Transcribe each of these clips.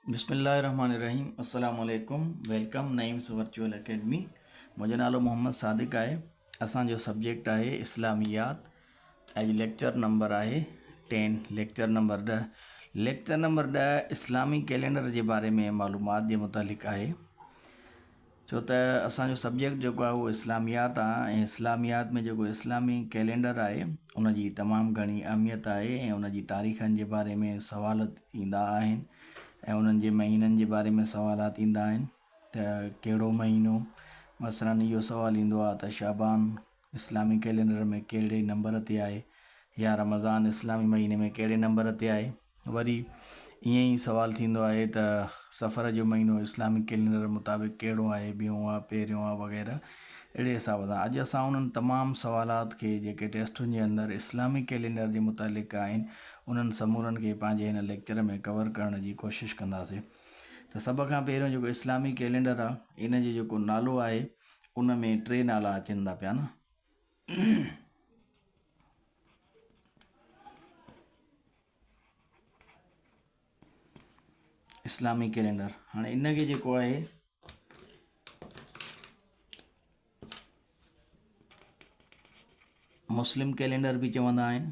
बिस्मिल्लाहिर्रहमानिर्रहीम। अस्सलामु अलैकुम। Welcome Naeem's virtual academy. मुंहिंजो नालो मोहम्मद सादिक आहे। असांजो सब्जेक्ट आहे इस्लामियात। अॼु लेक्चर नंबर आहे 10, लेक्चर नंबर 10। लेक्चर नंबर 10 इस्लामी कैलेंडर जे बारे में मालूमात जे मुतालिक़ आहे। छो त असांजो सब्जेक्ट जेको आहे उहो इस्लामियात आहे ऐं इस्लामियात में जेको इस्लामी कैलेंडर आहे उनजी तमामु घणी अहमियत आहे ऐं उनजी तारीख़नि जे बारे में सवाल ईंदा आहिनि ऐं उन्हनि जे महीननि जे बारे में सवालात ईंदा आहिनि त कहिड़ो महीनो, मसलन इहो सुवालु ईंदो आहे त शाबान इस्लामी कैलेंडर में कहिड़े नंबर ते आहे या रमज़ान इस्लामी महीने में कहिड़े नंबर ते आहे। वरी ईअं ई सुवालु थींदो आहे त सफ़र जो महीनो इस्लामी कैलेंडर मुताबिक़ कहिड़ो आहे, ॿियों आहे, पहिरियों आहे वग़ैरह। अहिड़े हिसाब सां अॼु असां उन्हनि तमामु सवालात खे जेके टेस्टुनि जे अंदरि इस्लामी कैलेंडर जे मुतालिक़ आहिनि उन्हनि समूरनि खे पंहिंजे हिन लेक्चर में कवर करण जी कोशिशि कंदासीं। त सभ खां पहिरियों जेको इस्लामी कैलेंडर आहे इन जो जेको नालो आहे उन में 3 नाला अचनि था पिया न। इस्लामी कैलेंडर हाणे इनखे जेको आहे मुस्लिम कैलेंडर बि चवंदा आहिनि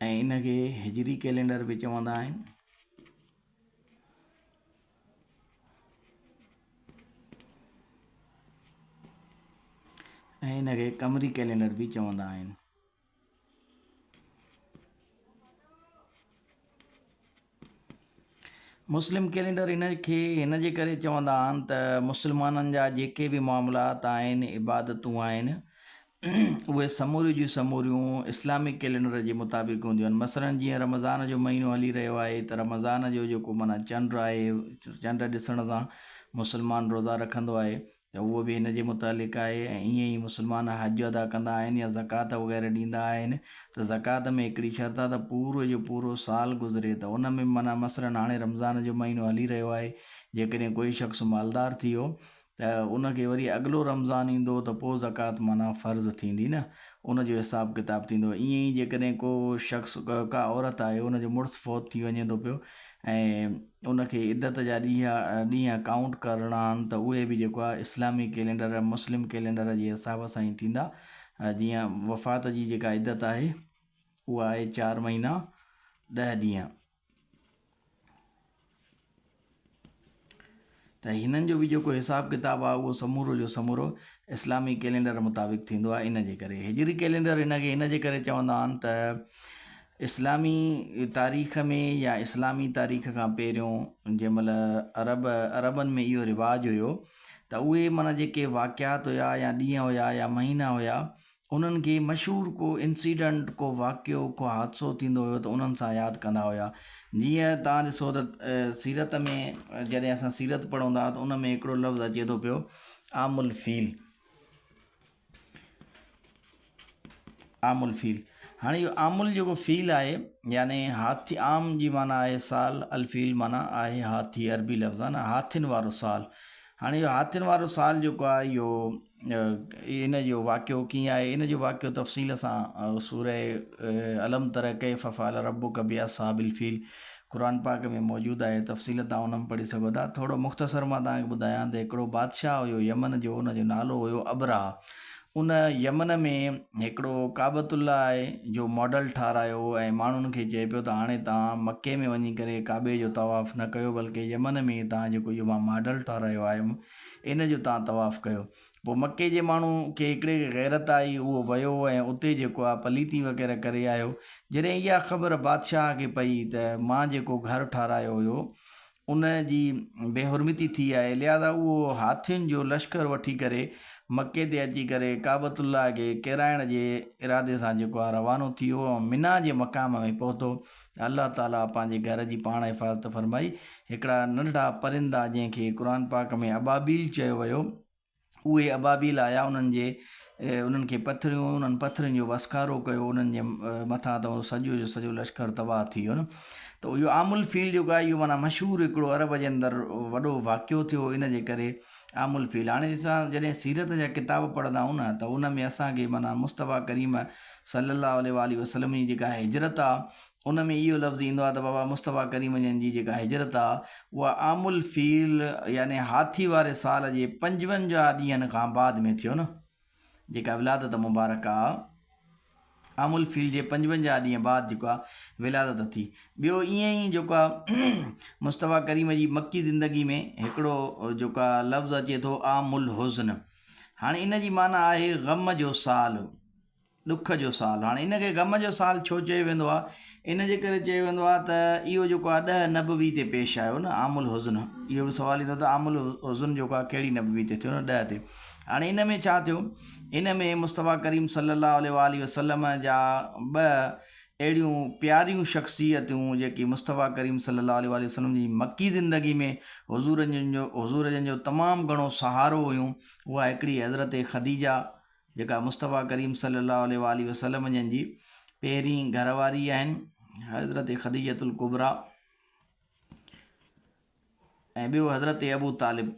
ऐं इनखे हिजरी कैलेंडर बि चवंदा आहिनि ऐं इनखे कमरी कैलेंडर बि चवंदा आहिनि। मुस्लिम कैलेंडर इनखे हिन जे करे चवंदा आहिनि त मुस्लमाननि जा जेके बि मामलात आहिनि, इबादतूं आहिनि, उहे समूरियूं जी समूरियूं इस्लामिक कैलेंडर जे मुताबिक़ हूंदियूं आहिनि। मसलन जीअं रमज़ान जो महीनो हली रहियो आहे त रमज़ान जो जेको माना चंड आहे, चंड ॾिसण सां मुस्लमान रोज़ा रखंदो आहे त उहो बि हिन जे मुतालिक़ आहे। ऐं ईअं ई मुस्लमान हज अदा कंदा आहिनि या ज़कात वग़ैरह ॾींदा आहिनि त ज़कात में हिकिड़ी शर्त आहे त पूरो जो पूरो साल गुज़रे त उन में माना मसलन हाणे रमज़ान जो महीनो हली रहियो आहे, जेकॾहिं कोई शख़्स मालदार थी वियो त उनखे वरी अॻिलो रमज़ान ईंदो त पोइ ज़कात माना फ़र्ज़ु थींदी न, उनजो हिसाबु किताबु थींदो। ईअं ई जेकॾहिं को शख़्स का औरत आहे उनजो मुड़ुसु फौत थी वञे थो पियो ऐं उनखे इद्दत जा ॾींहं काउंट करणा आहिनि त उहे बि जेको आहे इस्लामी कैलेंडर मुस्लिम कैलेंडर जे हिसाब सां ई थींदा। जीअं वफ़ात जी जेका इद्दत आहे उहा आहे 4 महीना 10 ॾींहं। त हिननि जो बि जेको हिसाबु किताबु आहे उहो समूरो जो समूरो इस्लामी कैलेंडर मुताबिक़ थींदो आहे। इन जे करे हिजरी कैलेंडर हिनखे इन जे करे चवंदा आहिनि त इस्लामी तारीख़ में या इस्लामी तारीख़ खां पहिरियों जंहिं महिल अरबनि में इहो रिवाजु हुयो त उहे माना जेके वाक़ियात हुया या ॾींहं हुया या महीना हुया उन्हनि खे मशहूरु को इंसिडेंट, को वाक़ियो, को हादसो थींदो हुयो त उन्हनि सां यादि कंदा हुया। जीअं तव्हां ॾिसो त सीरत में जॾहिं असां सीरत पढ़ूं था त उन में हिकिड़ो लफ़्ज़ अचे थो पियो आमुल फ़ील। आमुल फ़ील हाणे इहो आमुल जेको फ़ील आहे यानी हाथी, आम जी माना आहे साल, अलफ़ील माना आहे हाथी, अरबी लफ़्ज़ आहे न, हाथियुनि वारो साल। हाणे इहो हाथियुनि वारो साल जेको आहे इहो इन जो वाक़ियो कीअं आहे, इन जो वाक़ियो तफ़सील सां सूरह अलम तर कैफ़ फ़अल रब्बुक बिअस्हाबिल फ़ील क़ुरान पाक में मौजूदु आहे। तफ़सील तव्हां उन में पढ़ी सघो था। थोरो मुख़्तसर मां तव्हांखे ॿुधायां त हिकिड़ो बादशाह हुयो यमन जो, उनजो नालो हुयो अबराह। उन यमन में हिकिड़ो काबतुल्ला आहे जो मॉडल ठारायो ऐं माण्हुनि खे चए पियो त हाणे तव्हां मके में वञी करे काबे जो तवाफ़ु न कयो बल्कि यमन में तव्हां जेको इहो मां मॉडल ठारायो आहे इन जो तव्हां तवाफ़ु कयो। पोइ मके जे माण्हू खे हिकिड़े गैरत आई, उहो वियो ऐं उते जेको आहे पलीती वग़ैरह करे आयो। जॾहिं इहा ख़बर बादशाह खे पई त मां जेको घरु ठारायो हुयो उन जी बेहुरमती थी आहे, लिहाज़ा उहो हाथियुनि जो लश्कर वठी करे मके ते अची करे काबतुल्ला खे किराइण जे इरादे सां जेको आहे रवानो थी वियो ऐं मिना जे मक़ाम में पहुतो। अल्लाह ताला पंहिंजे घर जी पाण हिफ़ाज़त फरमाई। हिकिड़ा नंढड़ा परिंदा जंहिंखे क़ुरान पाक में अबाबील चयो वियो, उहे अबाबील आया उन्हनि जे उन्हनि खे पथरियूं, उन्हनि पथरियुनि जो वसकारो कयो उन्हनि जे मथां, त सॼो जो सॼो लश्कर तबाह थी वियो न। त इहो आमुल फील जेको आहे इहो माना मशहूरु हिकिड़ो अरब जे अंदरि वॾो वाक़ियो थियो, इन जे करे आमुल फील। हाणे असां जॾहिं सीरत जा किताब पढ़ंदा आहियूं न, त उन में असांखे माना मुस्तफ़ा करीम सल्लल्लाहु अलैहि वसल्लम जी जेका हिजरत आहे उन में इहो लफ़्ज़ ईंदो आहे त बाबा मुस्तफ़ा करीम जन जी जेका हिजरत आहे उहा आमुल फील यानी हाथी वारे साल जे 55 ॾींहंनि खां बाद में थियो न। जेका विलादत मुबारक आहे आमुल फील जे 55 ॾींहं बाद जेको आहे विलादत थी। ॿियो ईअं ई जेको आहे मुस्तफ़ा करीम जी मक्की ज़िंदगी में हिकिड़ो जेको आहे लफ़्ज़ अचे थो आमुल हुज़्न। हाणे इन जी माना आहे ग़म जो साल, ॾुख जो साल। हाणे इन खे ग़म जो साल छो चयो वेंदो आहे? इन जे करे चयो वेंदो आहे त इहो जेको आहे 10 नबवी ते पेश आयो न आमुल हुज़्न। इहो बि सुवालु ईंदो त आमुल हुज़्न जेको आहे कहिड़ी नबवी ते थियो न, 10 ते। हाणे इन में छा थियो? इन में मुस्तफ़ा करीम सल्लल्लाहु अलैहि वसल्लम जा 2 अहिड़ियूं प्यारियूं शख़्सियतूं जेकी मुस्तफ़ा करीम सल्लल्लाहु अलैहि वसल्लम जी मक्की ज़िंदगी में हुज़ूर जन जो तमामु घणो सहारो हुयूं। उहा हिकिड़ी हज़रत ख़दीजा जेका मुस्तफ़ा करीम सल्लल्लाहु अलैहि वसल्लम जन जी पहिरीं घरवारी आहिनि, हज़रत ख़दीजतुल कुबरा, ऐं ॿियो हज़रत अबू तालिब।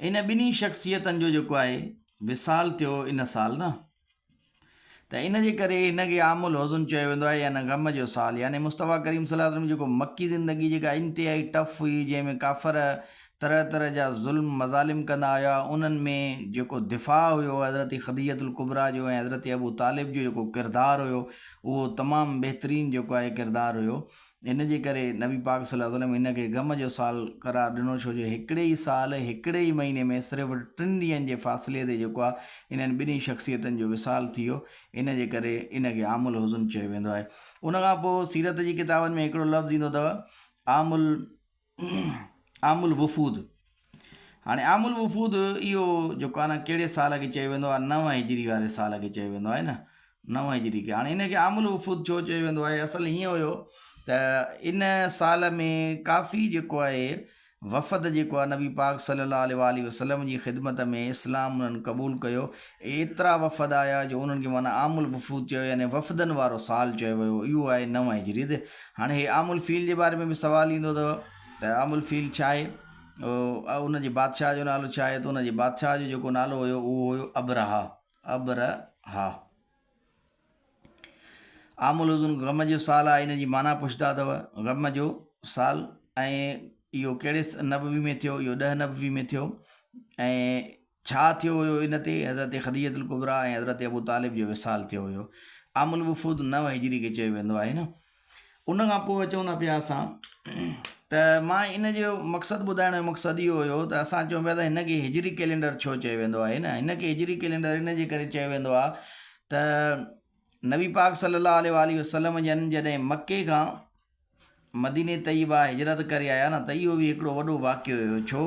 इन ॿिन्ही शख़्सियतनि जो जेको आहे विसाल थियो इन साल न, त इन जे करे हिनखे आमुल हुज़्न चयो वेंदो आहे, यानी ग़म जो साल। यानी मुस्तफ़ा करीम सल्लल्लाहु अलैहि वसल्लम जेको मक्की ज़िंदगी जेका इंतिहाई टफ हुई, जंहिंमें काफ़र तरह तरह जा ज़ुल्म मज़ालिम कंदा हुआ, उन्हनि में जेको दिफ़ा हुयो हज़रत ख़दीजतुल कुबरा जो ऐं हज़रत अबू तालिब जो जेको किरदारु हुयो उहो तमामु बहितरीनु जेको आहे किरदारु हुयो। इन जे करे नबी पाक सल्लल्लाहु अलैहि वसल्लम हिनखे ग़म जो साल करार ॾिनो, छो जो हिकिड़े ई साल हिकिड़े ई महीने में सिर्फ़ु 3 ॾींहंनि जे फ़ासिले ते जेको आहे इन्हनि ॿिन्ही शख़्सियतनि जो विसाल थी वियो। इन जे करे इनखे आमुल हुज़्न चयो वेंदो आहे। उनखां पोइ सीरत जी किताबनि में हिकिड़ो लफ़्ज़ ईंदो अथव आमुल वफ़ूद। हाणे आमुल वफ़ूद इहो जेको आहे न कहिड़े साल खे चयो वेंदो आहे? 9 हिजरी वारे साल खे चयो वेंदो आहे न, 9 हिजरी खे। हाणे इनखे आमुल वफ़ूद छो चयो वेंदो आहे? असल हीअं हुयो त इन साल में काफ़ी जेको आहे वफ़द जेको आहे नबी पाक सल्लल्लाहु अलैहि वसल्लम जी ख़िदमत में इस्लाम उन्हनि क़बूल कयो। एतिरा वफ़द आया जो उन्हनि खे माना आमुल वफ़ूद चयो, यानी वफ़दनि वारो साल चयो वियो। इहो आहे 9 हिजरी ते। हाणे हे आमुल फील जे बारे में बि सुवालु ईंदो अथव त आमुल फील छा आहे, उनजे बादशाह जो नालो छा आहे? त उनजे बादशाह जो जेको नालो हुयो उहो हुयो अबरहा। आमुल हुज़्न ग़म जो साल आहे, इन जी माना पुछंदा अथव ग़म जो साल। ऐं इहो कहिड़े नबवी में थियो? इहो 10 नबवी में थियो। ऐं छा थियो हुयो इन ते? हज़रत ख़दीजतुल कुबरा ऐं हज़रत अबू तालिब जो विसाल थियो हुयो। आमुल वफ़ूद 9 हिजरी खे चयो वेंदो आहे न। उनखां पोइ अचूं था पिया असां त मां इन जो मक़सदु ॿुधाइण जो मक़सदु इहो हुयो त असां चऊं पिया त हिनखे हिजरी कैलेंडर छो चयो वेंदो आहे न। हिनखे हिजरी कैलेंडर इन जे करे चयो वेंदो आहे त नबी पाक सल्लल्लाहु अलैहि वसल्लम जन जॾहिं मके खां मदीने तैयबा हिजरत करे आया न, त इहो बि हिकिड़ो वॾो वाक़ियो हुयो। छो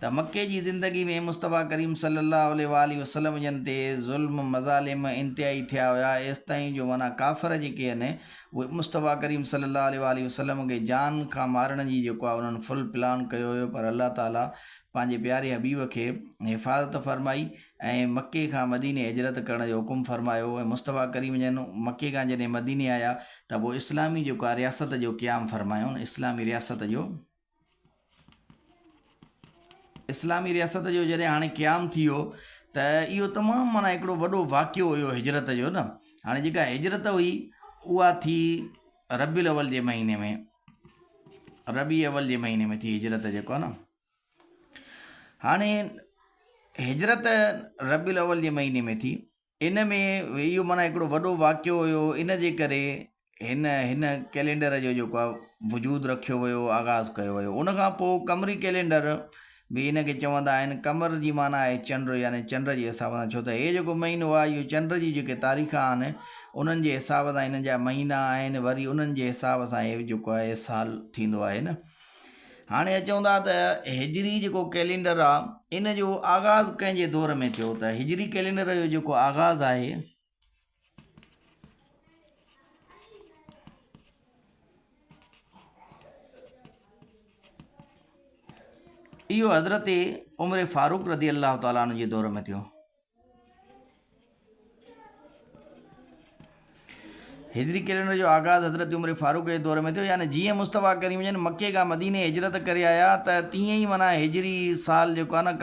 त मके जी ज़िंदगी में मुस्तफ़ा करीम सल्लल्लाहु अलैहि वसल्लम जन ते ज़ुल्म मज़ालिम इंतिहाई थिया हुया। एसि ताईं जो माना काफ़र जेके आहिनि उहे मुस्तफ़ा करीम सल्लल्लाहु अलैहि वसल्लम खे जान खां मारण जी जेको आहे उन्हनि फुल प्लान कयो हुयो, पर अल्लाह ताला पंहिंजे प्यारे हबीब खे हिफ़ाज़त फरमाई ऐं मके खां मदीने हिजरत करण जो हुकुम फरमायो। ऐं मुस्तफ़ा करीम जन मके खां जॾहिं मदीने आया त पोइ इस्लामी जेको आहे रियासत जो क़याम फरमायो, इस्लामी रियासत जो जॾहिं हाणे क़याम थी वियो त इहो तमामु माना हिकिड़ो वॾो वाक़ियो हुयो हिजरत जो न। हाणे जेका हिजरत हुई उहा थी रबी अवल जे महीने में थी हिजरत जेको आहे न। हाणे हिजरत रबी अवल जे महीने में थी। इन में इहो माना हिकिड़ो वॾो वाक़ियो हुयो। इन जे करे हिन कैलेंडर जो जेको आहे वजूदु रखियो वियो, आगाज़ कयो वियो। उनखां पोइ कमरी कैलेंडर बि इनखे चवंदा आहिनि। कमर जी माना आहे चंड, यानी चंड जे हिसाब सां। छो त हे जेको महीनो आहे इहो चंड जी जेके तारीख़ आहिनि उन्हनि जे हिसाब सां हिन जा महीना आहिनि, वरी उन्हनि जे हिसाब सां हे जेको आहे साल थींदो आहे न। हाणे अचूं था त हिजरी जेको कैलेंडर आहे इन जो आगाज़ कंहिंजे दौर में थियो? त हिजरी कैलेंडर जो जेको आगाज़ आहे इहो हज़रत उमर फ़ारूक रज़ी अल्लाह ताला अन्हु जे दौर में थियो। हिजरी कैलेंडर जो आगाज़ हज़रत उमर फ़ारूक जे दौर में थियो, यानी जीअं मुस्तफ़ा करीम जन मके खां मदीने हिजरत करे आया त तीअं ई माना हिजरी साल जेको आहे न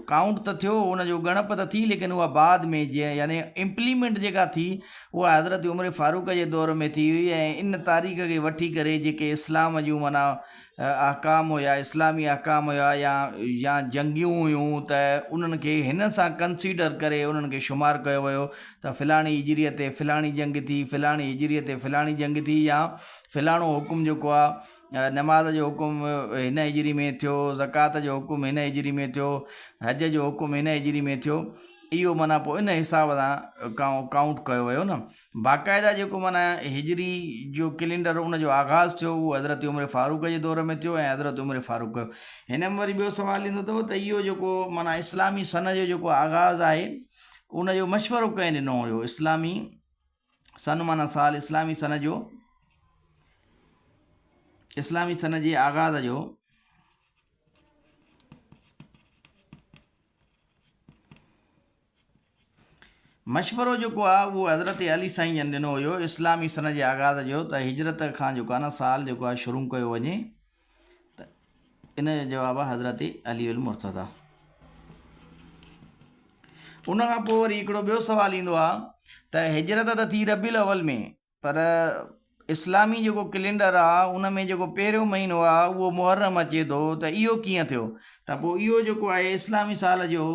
काउंट त थियो, हुनजो ॻणप त थी, लेकिन उहा बाद में जीअं यानी इम्प्लीमेंट जेका थी उहा हज़रत उमर फ़ारूक जे दौर में थी हुई। ऐं इन तारीख़ खे वठी करे जेके इस्लाम जूं माना अहकाम हुया, इस्लामी अहकाम हुया या जंगियूं हुयूं, त उन्हनि खे हिन सां कंसीडर करे उन्हनि खे शुमारु कयो वियो त फ़लाणी हिजरीअ ते फ़लाणी जंग थी, फ़लाणी हिजरीअ ते फ़लाणी जंग थी, या फ़लाणो हुकुम जेको आहे नमाज़ जो हुकुम हिन हिजरी में थियो, ज़कात जो हुकुम हिन हिजरी में थियो, हज जो हुकुम हिन हिजरी में थियो। इहो माना पोइ इन हिसाब सां काउंट कयो वियो न। बाक़ाइदा जेको माना हिजरी जो कैलेंडर उनजो आगाज़ थियो उहो हज़रत उमर फ़ारूक जे दौर में थियो। ऐं हज़रत उमर फ़ारूक हिन में वरी ॿियो सुवालु ईंदो अथव त इहो जेको माना इस्लामी सन जो जेको आगाज़ आहे उनजो मशवरो कंहिं ॾिनो हुयो? इस्लामी सन माना साल, इस्लामी सन जे आगाज़ जो मशवरो जेको आहे उहो हज़रत अली साईं जन ॾिनो हुयो इस्लामी सन जे आगाज़ जो, त हिजरत खां जेको आहे न साल जेको आहे शुरू कयो वञे। त इन जो जवाबु आहे हज़रत अली उल मुर्तज़ा। उन खां पोइ वरी हिकिड़ो ॿियो सुवालु ईंदो आहे त हिजरत त थी रबीउल अव्वल में, पर इस्लामी जेको कैलेंडर आहे उन में जेको पहिरियों महीनो आहे उहो मुहर्रम अचे थो, त इहो कीअं थियो? त पोइ इहो जेको आहे इस्लामी साल जो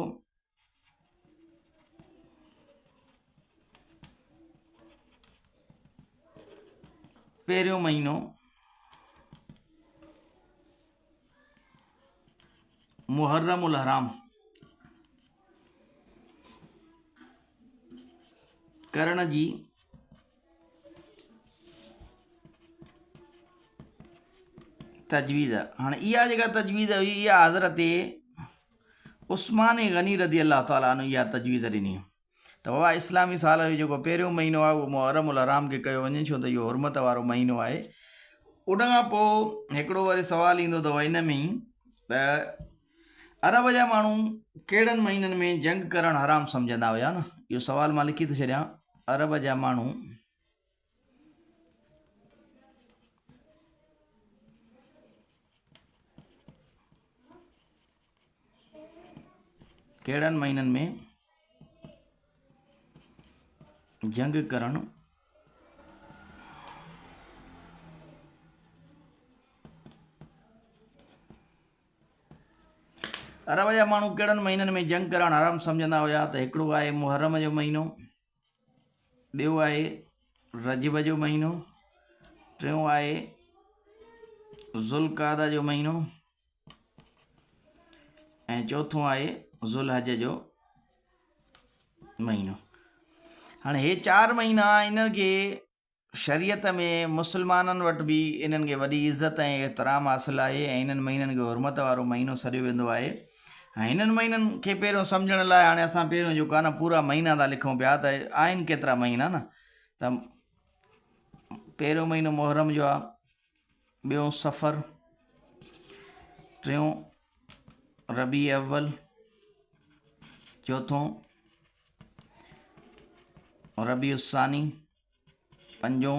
पहिरियों महीनो मुहर्रम उल हराम करण जी तजवीज़। हाणे इहा जेका तजवीज़ हुई इहा हज़रत उस्मान गनी रज़ी अल्लाह ताला अन्हु इहा तजवीज़ ॾिनी त बाबा इस्लामी साल जो जेको पहिरियों महीनो आहे उहो मुहर्रम उल हराम खे कयो वञे, छो त इहो हुर्मत वारो महीनो आहे। उन खां पोइ हिकिड़ो वरी सुवालु ईंदो अथव इन में ई त अरब जा माण्हू कहिड़नि महीननि में जंग करणु हराम सम्झंदा हुया न? इहो सुवालु मां लिखी थो छॾियां। अरब जा माण्हू कहिड़नि महीननि में जंग करणु अरब जा माण्हू कहिड़नि महीननि में जंग करणु हराम सम्झंदा हुया? त हिकिड़ो आहे मुहर्रम जो महीनो, ॿियो आहे रजब जो महीनो, टियों आहे ज़ुल्क़ादा जो महीनो, ऐं चौथों आहे ज़ुलहज जो महीनो। हाणे हे 4 महीना इन्हनि खे शरीयत में मुस्लमाननि वटि बि इन्हनि खे वॾी इज़त ऐं एतिराम हासिलु आहे, ऐं इन्हनि महीननि खे हुर्मत वारो महीनो सॾियो वेंदो आहे। ऐं हिननि महीननि खे पहिरियों सम्झण लाइ हाणे असां पहिरियों जेको आहे न पूरा महीना था लिखूं पिया, त आहिनि केतिरा महीना न? त पहिरियों महीनो मुहर्रम जो आहे, ॿियों सफ़र, टियों रबी अव्वल, चौथों रबी उसानी, पंजों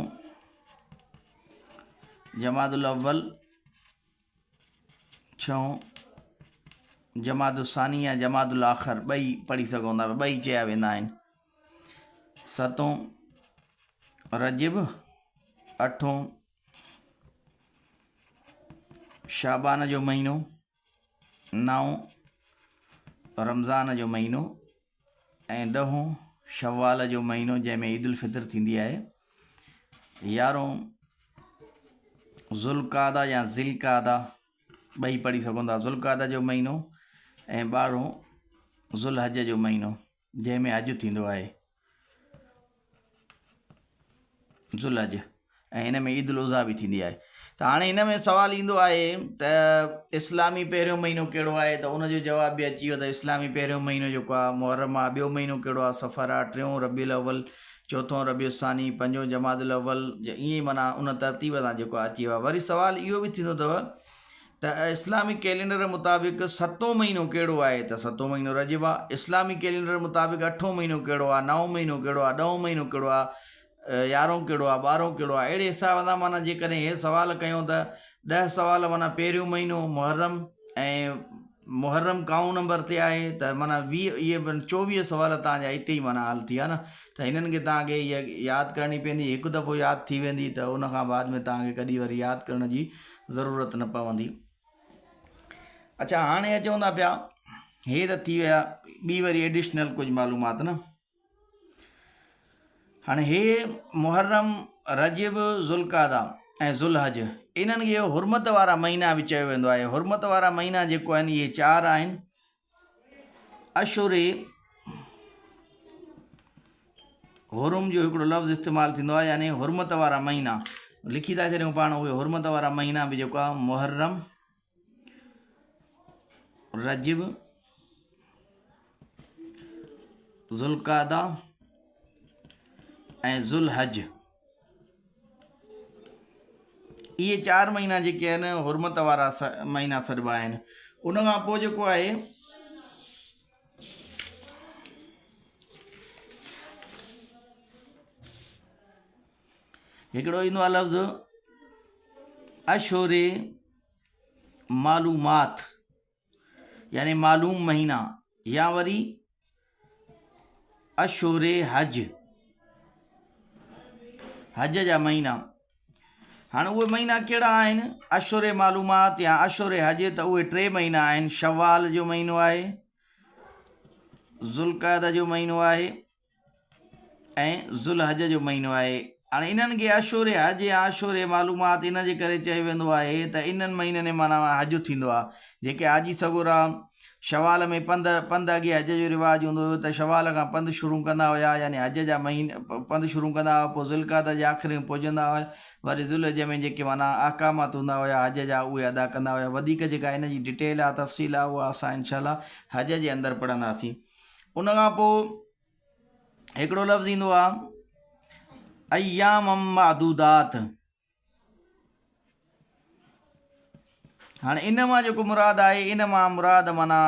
जमादुल अव्वल, छहों जमादुसानी या जमादुल आख़िर, ॿई पढ़ी सघूं था, ॿई चया वेंदा आहिनि, सतों रजब, अठों शाबान जो महीनो, 9 रमज़ान जो महीनो, ऐं 10 शवाल जो महीनो जंहिंमें ईद उल फितर थींदी आहे, 11 ज़ुल्क़ादा या ज़िलक़ादा, ॿई पढ़ी सघूं था, ज़ुल्क़ादा जो महीनो, ऐं 12 ज़ुलहज जो महीनो जंहिंमें हज थींदो आहे, ज़ुलहज, ऐं हिन में ईद उल अज़हा बि थींदी आहे। त हाणे हिन में सुवालु ईंदो आहे त इस्लामी पहिरियों महीनो कहिड़ो आहे? त उनजो जवाब बि अची वियो त इस्लामी पहिरियों महीनो जेको आहे मुहर्रम आहे, ॿियों महीनो कहिड़ो आहे? सफ़र आहे, टियों रबीउल अव्वल, चौथों रबी उसानी, पंजों जमादुल अव्वल, ईअं ई माना उन तरतीब सां जेको आहे अची वियो आहे। वरी सुवालु इहो बि थींदो अथव त त इस्लामिक कैलेंडर मुताबिक़ 7हों महीनो कहिड़ो आहे त 7हों महीनो रजब आहे। इस्लामिक कैलेंडर मुताबिक़ 8हों महीनो कहिड़ो आहे, 9हों महीनो कहिड़ो आहे, 10हों महीनो कहिड़ो आहे, 11हों कहिड़ो आहे, 12हों कहिड़ो आहे। अहिड़े हिसाब सां माना जेकॾहिं इहे सुवाल कयूं त 10 सुवाल माना पहिरियों महीनो मुहर्रम, ऐं मुहर्रम काऊं नंबर ते आहे त माना 20, इहे 24 सुवाल तव्हांजा हिते ई माना हल थी विया न। त हिननि खे तव्हांखे इहा यादि करणी पवंदी, हिकु दफ़ो यादि थी वेंदी त उनखां बाद में तव्हांखे कॾहिं वरी यादि करण जी ज़रूरत न पवंदी। अच्छा, हाणे अचूं था पिया, हे त थी विया ॿी वरी एडिशनल कुझु मालूमात न। हाणे हे मुहर्रम, रजब, ज़ुल्क़ादा ऐं ज़ुलहज, इन्हनि खे हुरमत वारा महीना बि चयो वेंदो आहे। हुरमत वारा महीना जेको आहिनि इहे 4 आहिनि। अशुरे हुरुम जो हिकिड़ो लफ़्ज़ इस्तेमालु थींदो आहे, यानी हुरमत वारा महीना लिखी था छॾियूं पाण। उहे हुरमत वारा महीना बि जेको आहे मुहर्रम, रजब, ज़ुल्क़ादा ऐं ज़ुलहज, इहे 4 महीना जेके आहिनि हुरमत वारा महीना सॾिबा आहिनि। उनखां पोइ जेको आहे हिकिड़ो ईंदो आहे लफ़्ज़ अशोरे मालूमात, यानी मालूम महीना, या वरी अशोरे हज, हज जा महीना। हाणे उहे महीना कहिड़ा आहिनि, अशोरे मालूमात या अशोरे हज, त उहे 3 महीना आहिनि। शवाल जो महीनो आहे, ज़ुल्क़ादा जो महीनो आहे ऐं ज़ुलहज जो महीनो आहे। हाणे इन्हनि खे अशोरे हज या अशोरे मालूमात इन जे करे चयो वेंदो आहे त इन्हनि महीननि में माना हज थींदो आहे। जेके हाजी सगोरा शवाल में पंध अॻे हज जो रिवाजु हूंदो हुयो त शवाल खां पंधु शुरू कंदा हुया, यानी हज जा पंधु शुरू कंदा हुआ, पोइ ज़ुल्क़ादा जे आख़िरी में पुॼंदा हुआ, वरी ज़ुलहज में जेके माना अहकामात हूंदा हुया हज जा उहे अदा कंदा हुया। वधीक जेका हिन जी डिटेल आहे, तफ़सील आहे, उहा असां इंशाअल्लाह हज जे अंदरि पढ़ंदासीं। उनखां पोइ हिकिड़ो लफ़्ज़ ईंदो आहे अय्याम मादूदात। हाणे इन मां जेको मुराद आहे, इन मां मुराद माना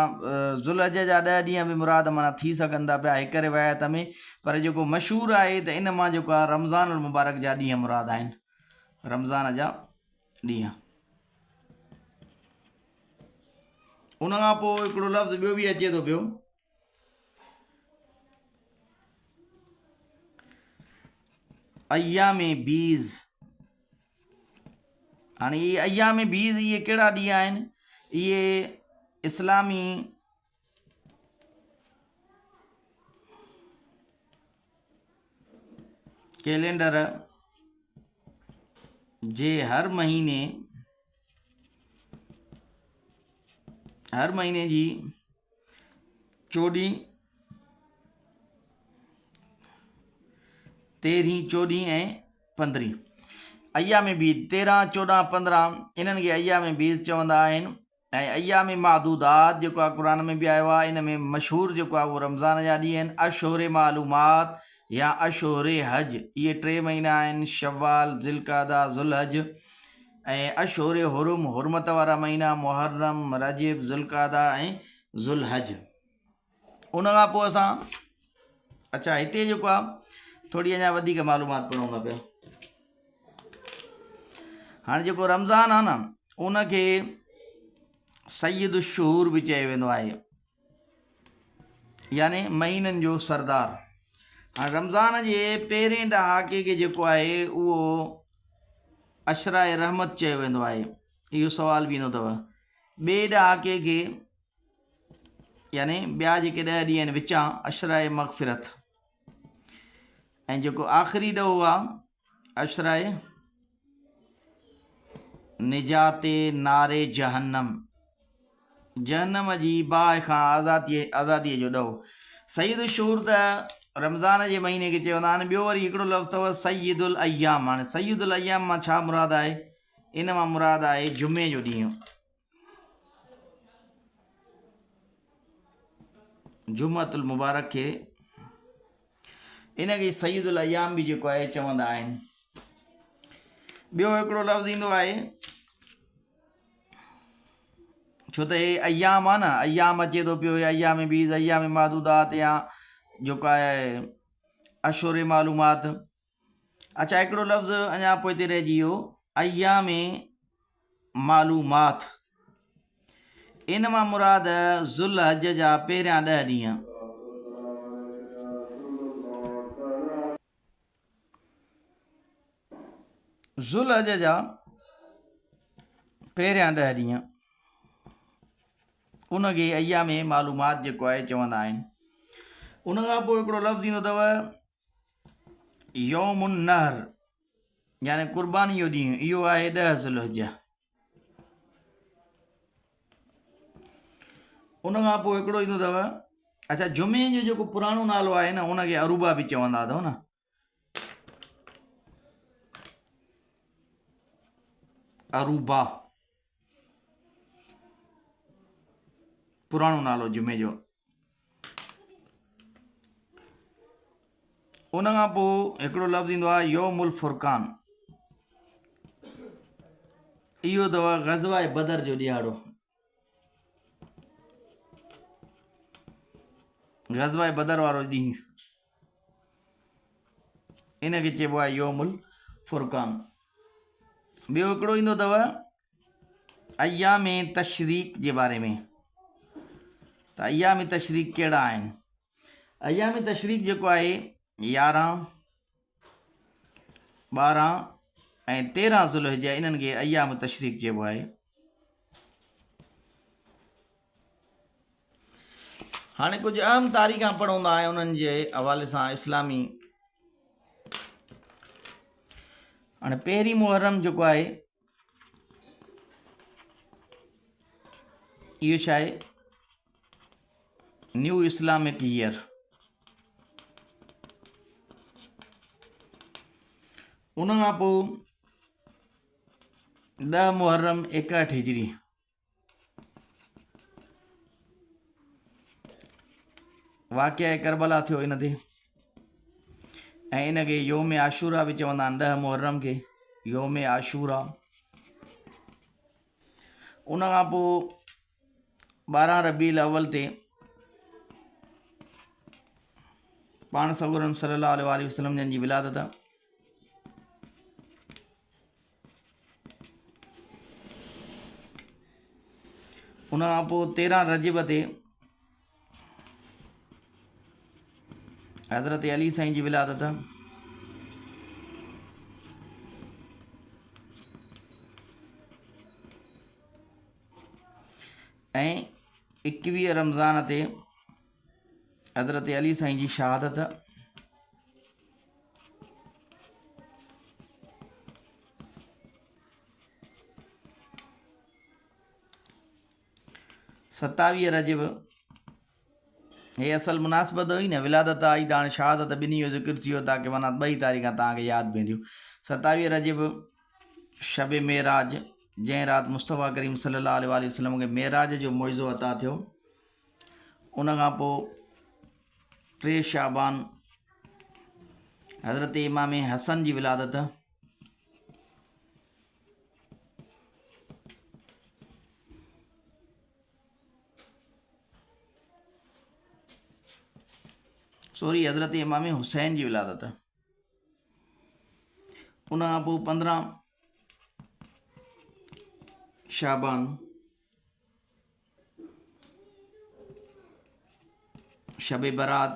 ज़ुलहज जा 10 ॾींहं बि मुराद माना थी सघनि था पिया हिक रिवायत में, पर जेको मशहूरु आहे त इन मां जेको आहे रमज़ान मुबारक जा ॾींहं मुराद आहिनि, रमज़ान जा ॾींहं। उनखां पोइ हिकिड़ो लफ़्ज़ ॿियो बि अचे थो पियो, अय्याम बीज़। हाणे इहे अय्याम बीज़ इहे कहिड़ा ॾींहं आहिनि, इहे इस्लामी कैलेंडर जे हर महीने जी 14, 13, 14 ऐं 15 अय्याम बीज़, 13, 14, 15 इन्हनि खे अय्याम बीज़ चवंदा आहिनि। ऐं अय्याम मादूदात जेको आहे क़ुर में बि आयो आहे, इन में मशहूरु जेको आहे उहो रमज़ान जा ॾींहं आहिनि। अशोरे मालूमात या अशोरे हज, इहे 3 महीना आहिनि, शवाल, ज़ुल्क़ादा, ज़ुलहज, ऐं अशोरे हुरुम, हुरमत वारा महीना मुहर्रम, रजब, ज़ुल्क़ादा ऐं ज़ुलहज। उनखां पोइ असां अच्छा हिते जेको आहे थोरी अञा वधीक मालूमात पढ़ूं था पिया। हाणे जेको रमज़ान आहे न, उनखे सैयद शुहूर बि चयो वेंदो आहे, यानी महीननि जो सरदार। हाणे रमज़ान जे पहिरें ॾहाके खे जेको आहे उहो अशराए रहमत चयो वेंदो आहे। इहो सुवाल बि ईंदो अथव। ॿिए ॾहाके खे, यानी ॿिया जेके 10 ॾींहं आहिनि विचां, अशराए मग़फ़िरत। ऐं जेको आख़िरी ॾहों आहे अशराए निजाते नारे जहन्नम, जहन्नम जी बाहि खां आज़ादीअ जो ॾोह। सईद शुहूर त रमज़ान जे महीने खे चवंदा आहिनि। ॿियो वरी हिकिड़ो लफ़्ज़ अथव सईदुल अय्याम। हाणे सईदुल अय्याम मां छा मुराद आहे, इन मां मुराद आहे जुमे जो ॾींहुं, जुमअतुल मुबारक खे, इनखे सईदुल अय्याम बि जेको आहे चवंदा आहिनि। ॿियो हिकिड़ो लफ़्ज़ ईंदो आहे छो त हे अयाम आहे न, अयाम अचे थो पियो, या अयाम बीज़, अयाम मादूदात, या जेको आहे अशोर मालूमात। अच्छा, हिकिड़ो लफ़्ज़ अञा पोइ हिते रहिजी वियो, अयाम मालूमात। इन मां मुराद ज़ुल हज जा पहिरियां 10 ॾींहं। ज़ुल हज जा पहिरियां 10 ॾींहं, उनखे अयाम मालूमात जेको आहे चवंदा आहिनि। उन खां पोइ हिकिड़ो लफ़्ज़ ईंदो अथव यौमुन नहर, यानी क़ुर्बानी जो ॾींहुं। इहो आहे 10 ज़ुल्हिज। उन खां पोइ हिकिड़ो ईंदो अथव, अच्छा, जुमे जो जेको पुराणो नालो आहे न, उनखे अरूबा बि चवंदा अथव न। अरूबा पुराणो नालो जुमे जो। उन खां पोइ हिकिड़ो लफ़्ज़ ईंदो आहे यौमुल फुरकान। इहो अथव ग़ज़वा बदर जो ॾियारो। ग़ज़वा बदर वारो ॾींहुं, इनखे चइबो आहे यौमुल फुरकान। ॿियो हिकिड़ो ईंदो अथव अयाम तशरीक़ जे बारे में। त अयाम तशरीक़ कहिड़ा आहिनि? अयाम तशरीक़ जेको आहे 11, 12 ऐं 13 ज़ुल्हिज, इन्हनि खे अयाम तशरीक़ चइबो आहे। हाणे कुझु अहम तारीख़ पढ़ंदा आहियूं उन्हनि जे हवाले सां इस्लामी। हाणे पहिरीं मुहर्रम जेको आहे, इहो छा आहे, न्यू इस्लामिक ईयर। उन खां पोइ 10 मुहर्रम 61 हिजरी। वाक़िया करबला थियो इन ते, ऐं इनखे योम आशूरा बि चवंदा आहिनि। 10 मुहर्रम खे योम आशूरा। उन खां पोइ 12 रबीउल अव्वल ते पाण सगोरम सल्लल्लाहु अलैहि वसल्लम जन जी विलादत। उन खां पोइ 13 रजब ते हज़रत अली साईं जी विलादत। ऐं 21 रमज़ान ते हज़रत अली साईं जी शहादत। सतावीह रजब, हे असल मुनासिबत हुई न, विलादत आई त हाणे शहादत ॿिन्ही जो ज़िक्र थी वियो, ताकी माना 2 तारीख़ तव्हांखे यादि पवंदियूं। 27 रजब शब मेराज, जंहिं राति मुस्तफ़ा करीम सल्लल्लाहु अलैहि वसल्लम खे मेराज जो मौइज़ो अता थियो। उन खां पोइ 3 शाबान हज़रत इमाम हसन जी विलादत। सॉरी, हज़रत इमाम हुसैन जी विलादत। उन खां पोइ 15 शाबान शब बरात,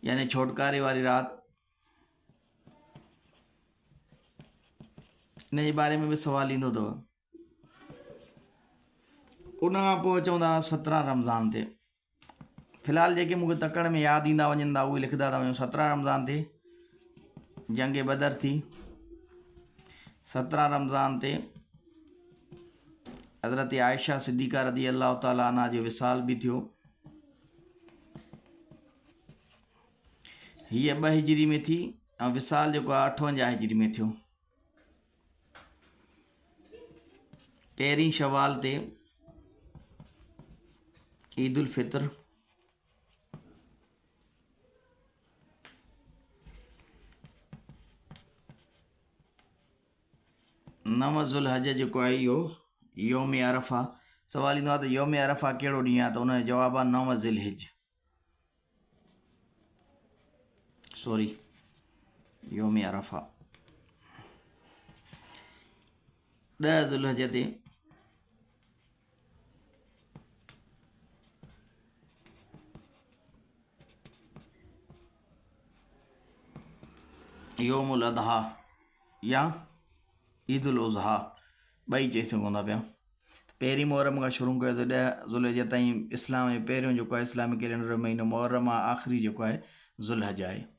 यानी छोटकारे वारी राति। इन जे बारे में बि सुवालु ईंदो अथव। उन खां पोइ अचूं था 17 रमज़ान ते। फ़िलहालु जेके मूंखे तकड़ में यादि ईंदा वञनि था उहे लिखंदा था वञूं। 17 रमज़ान ते जंग बदर थी। 17 रमज़ान ते हज़रत आयशा सिद्दीक़ा रज़ी अल्लाह ताला अन्हा जो विसाल बि थियो। हीअ 2 हिजरी में थी, ऐं विसाल जेको आहे 58 हिजरी में थियो। 13 शवाल ते ईद उल फितर। 9 ज़ुल हज जेको आहे इहो योम अरफ़ा। सवाल ईंदो आहे त योम अरफ़ा कहिड़ो ॾींहुं आहे, त उनजो जवाबु आहे 9 ज़िलहिज। सॉरी, योम अरफ़ा 10 ज़ुल्हज ते योम उल अदहा या ईद उल उज़हा ॿई चई सघूं था पिया। पहिरीं मुहर्रम खां शुरू कयोसीं 10 ज़ुल्हज ताईं। इस्लाम जो पहिरियों जेको आहे इस्लामी कैलेंडर जो महीनो मुहर्रम आहे, आख़िरी जेको आहे ज़ुल्हज आहे।